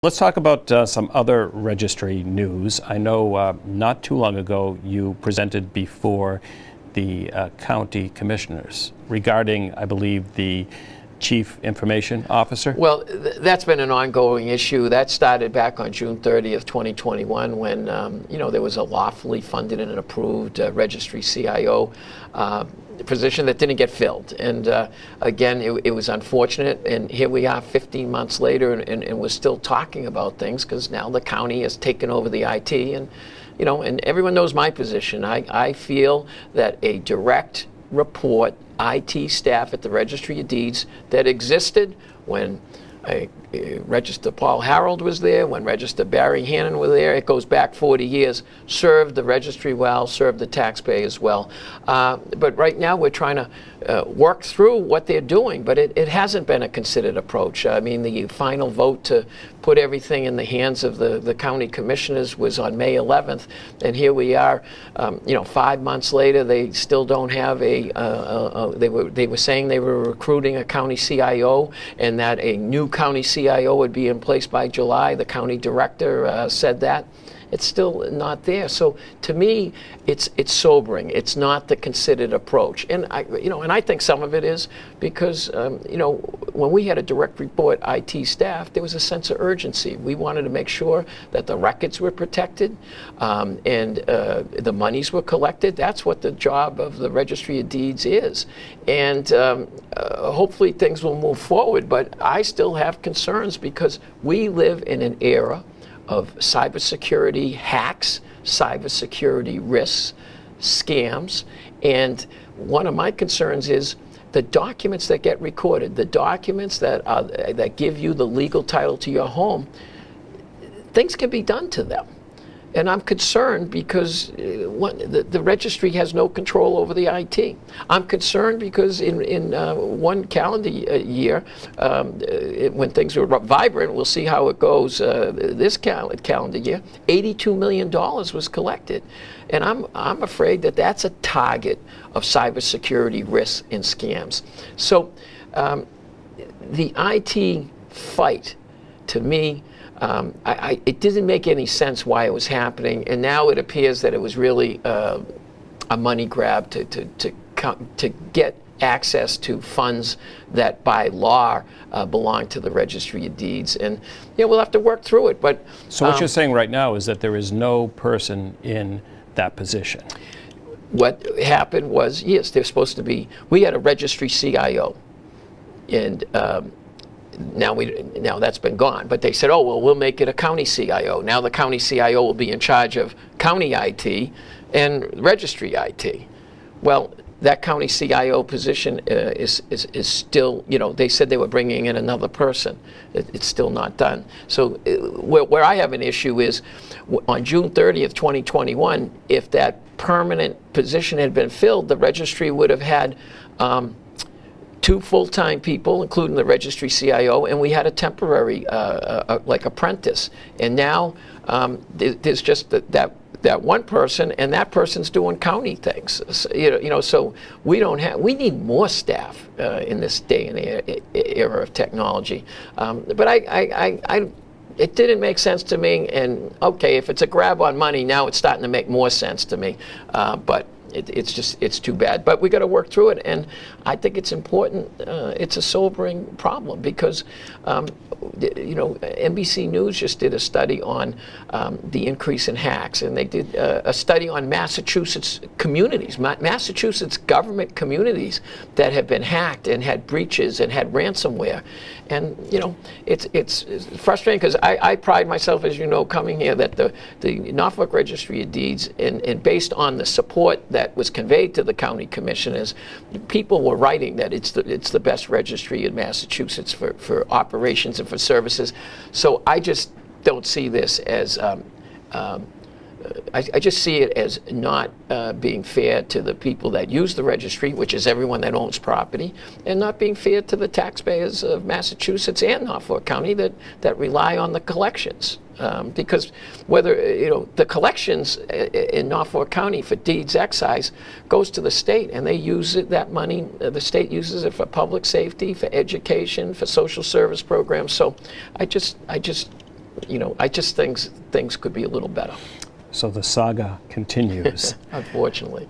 Let's talk about some other registry news. I know not too long ago you presented before the county commissioners regarding, I believe, the Chief Information Officer? Well, that's been an ongoing issue. That started back on June 30th, 2021, when you know, there was a lawfully funded and approved registry CIO position that didn't get filled. And again, it was unfortunate. And here we are 15 months later, and we're still talking about things because now the county has taken over the IT. And you know, and everyone knows my position. I feel that a direct report IT staff at the Registry of Deeds that existed when Register Paul Harold was there, when Register Barry Hannon was there, it goes back 40 years, served the registry well, served the taxpayers well. But right now we're trying to work through what they're doing, but it hasn't been a considered approach. I mean, the final vote to put everything in the hands of the county commissioners was on May 11th, and here we are, you know, 5 months later, they still don't have they were saying they were recruiting a county CIO and that a new county CIO would be in place by July. The county director said that. It's still not there. So to me, it's sobering. It's not the considered approach. And I think some of it is because you know, when we had a direct report IT staff, there was a sense of urgency. We wanted to make sure that the records were protected and the monies were collected. That's what the job of the Registry of Deeds is. And hopefully things will move forward. But I still have concerns because we live in an era of cybersecurity hacks, cybersecurity risks, scams, and one of my concerns is the documents that get recorded, the documents that give you the legal title to your home, things can be done to them. And I'm concerned because the registry has no control over the IT. I'm concerned because in one calendar year, when things were vibrant, we'll see how it goes this calendar year, $82 million was collected. And I'm afraid that that's a target of cybersecurity risks and scams. So the IT fight, to me, it didn't make any sense why it was happening, and now it appears that it was really a money grab to get access to funds that by law belong to the Registry of Deeds. And yeah, we'll have to work through it. But so what you're saying right now is that there is no person in that position. What happened was, yes, they're supposed to be. We had a registry CIO, and now that's been gone. But they said, oh, well, we'll make it a county CIO. Now the county CIO will be in charge of county IT and registry IT. Well, that county CIO position is still, you know, they said they were bringing in another person. It's still not done. So where I have an issue is on June 30th, 2021, if that permanent position had been filled, the registry would have had 2 full-time people, including the registry CIO, and we had a temporary, like apprentice. And now there's just that one person, and that person's doing county things. So, you know, so we need more staff in this day and era of technology. But it didn't make sense to me. And okay, if it's a grab on money, now it's starting to make more sense to me. But it's too bad. But we got to work through it, and I think it's important. It's a sobering problem because you know, NBC News just did a study on the increase in hacks, and they did a study on Massachusetts communities, Massachusetts government communities that have been hacked and had breaches and had ransomware. And you know, it's frustrating because I pride myself, as you know, coming here, that the Norfolk Registry of Deeds, and based on the support that was conveyed to the county commissioners, people were writing that it's the best registry in Massachusetts for operations and for services. So I just don't see this as I just see it as not being fair to the people that use the registry, which is everyone that owns property, and not being fair to the taxpayers of Massachusetts and Norfolk County that rely on the collections. Because whether, you know, the collections in Norfolk County for deeds excise goes to the state, and they use it, that money, the state uses it for public safety, for education, for social service programs. So I just you know, I just think things could be a little better. So the saga continues. Unfortunately.